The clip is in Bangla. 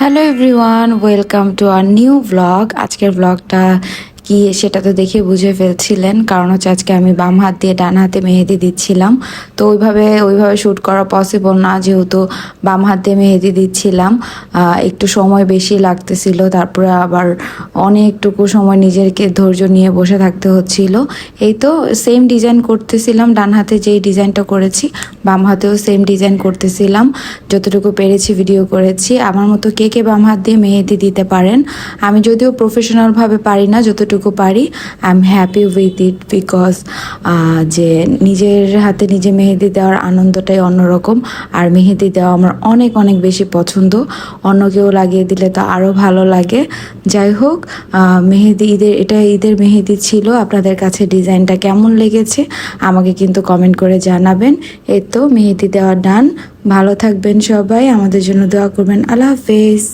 Hello everyone, welcome to our new blog. আজকের ব্লগটা কি সেটা তো দেখে বুঝে ফেলছিলেন, কারণ হচ্ছে আজকে আমি বাম হাত দিয়ে ডান হাতে মেহেদি দিচ্ছিলাম। তো ওইভাবে শ্যুট করা পসিবল না, যেহেতু বাম হাত দিয়ে মেহেদি দিচ্ছিলাম। একটু সময় বেশি লাগতেছিল, তারপরে আবার অনেকটুকু সময় নিজেকে ধৈর্য নিয়ে বসে থাকতে হচ্ছিল। এই তো সেম ডিজাইন করতেছিলাম, ডান হাতে যেই ডিজাইনটা করেছি বাম হাতেও সেম ডিজাইন করতেছিলাম। যতটুকু পেরেছি ভিডিও করেছি। আমার মতো কে কে বাম হাত দিয়ে মেহেদি দিতে পারেন? আমি যদিও প্রফেশনালভাবে পারি না, যতটুকু পারি I am happy with it, because যে নিজের হাতে নিজে মেহেদি দেওয়ার আনন্দটাই অন্যরকম। আর মেহেদি দেওয়া আমার অনেক অনেক বেশি পছন্দ। অন্য কেউ লাগিয়ে দিলে তো আরও ভালো লাগে। যাই হোক, এটা ঈদের মেহেদি ছিল। আপনাদের কাছে ডিজাইনটা কেমন লেগেছে আমাকে কিন্তু কমেন্ট করে জানাবেন। এই তো মেহেদি দেওয়া ডান। ভালো থাকবেন সবাই, আমাদের জন্য দোয়া করবেন। আল্লাহ হাফেজ।